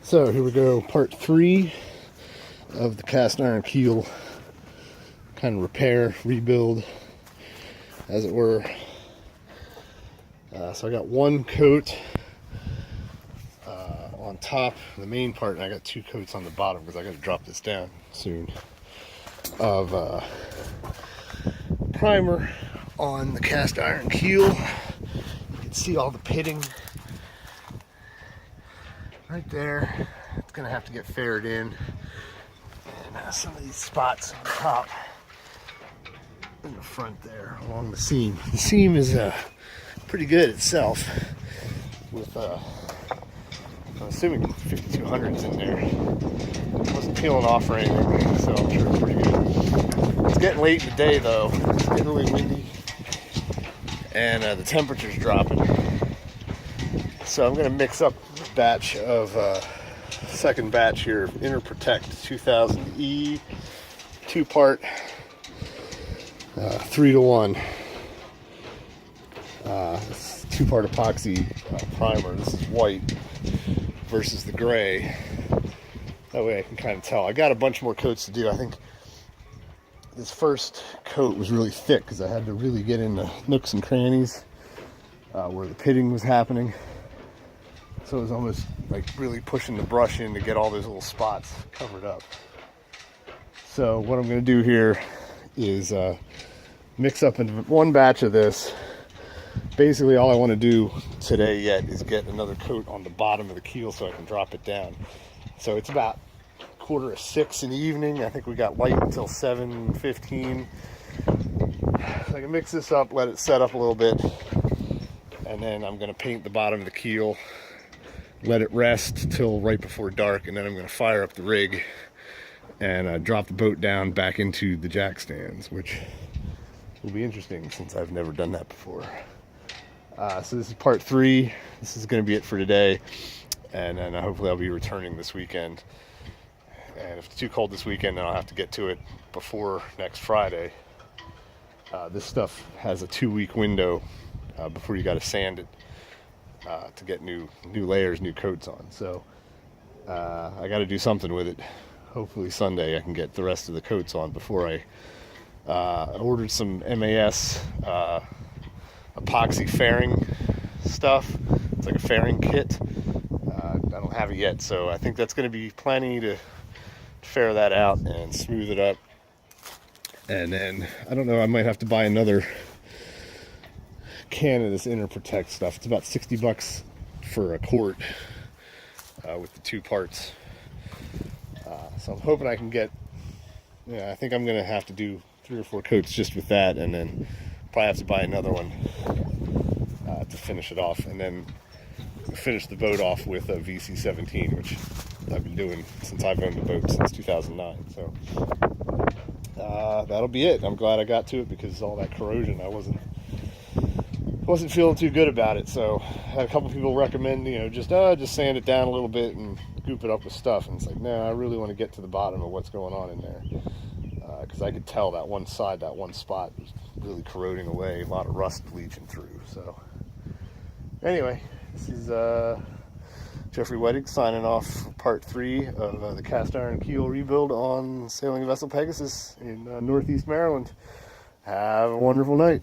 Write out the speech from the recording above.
So here we go, part 3 of the cast iron keel kind of repair, rebuild, as it were. So I got one coat on top, the main part, and I got 2 coats on the bottom because I got to drop this down soon, of primer on the cast iron keel. You can see all the pitting right there. It's gonna have to get ferried in, and some of these spots on top in the front there along the seam. The seam is pretty good itself, with I'm assuming 5200s in there. It wasn't peeling off or anything, so I'm sure it's pretty good. It's getting late in the day though. It's getting really windy, and the temperature's dropping. So I'm going to mix up a batch of second batch here of Inner Protect 2000E 2-part 3-to-1 2-part epoxy primer. This is white versus the gray. That way I can kind of tell. I got a bunch more coats to do. I think this first coat was really thick because I had to really get in the nooks and crannies where the pitting was happening. So it was almost like really pushing the brush in to get all those little spots covered up. So what I'm going to do here is mix up into one batch of this. Basically all I want to do today yet is get another coat on the bottom of the keel so I can drop it down. So it's about 5:45 in the evening. I think we got light until 7:15. So I can mix this up, let it set up a little bit, and then I'm going to paint the bottom of the keel, let it rest till right before dark, and then I'm going to fire up the rig and drop the boat down back into the jack stands, which will be interesting since I've never done that before. So this is part 3. This is going to be it for today, and then hopefully I'll be returning this weekend. And if it's too cold this weekend, then I'll have to get to it before next Friday. This stuff has a 2-week window before you got to sand it to get new layers, new coats on. So I got to do something with it. Hopefully Sunday I can get the rest of the coats on before I ordered some MAS epoxy fairing stuff. It's like a fairing kit. I don't have it yet, so I think that's going to be plenty to fair that out and smooth it up. And then I don't know, I might have to buy another can of this Inner Protect stuff. It's about $60 for a quart with the 2 parts. So I'm hoping I can get, I think I'm gonna have to do 3 or 4 coats just with that, and then probably have to buy another one to finish it off, and then finish the boat off with a VC17, which I've been doing since I've owned the boat since 2009. So that'll be it. I'm glad I got to it because all that corrosion, I wasn't feeling too good about it. So I had a couple people recommend, just sand it down a little bit and goop it up with stuff. And it's like, no, I really want to get to the bottom of what's going on in there, because I could tell that one side, that one spot was really corroding away, a lot of rust leaching through. So anyway, this is Jeffrey Weddick signing off for part 3 of the cast iron keel rebuild on sailing vessel Pegasus in Northeast Maryland. Have a wonderful night.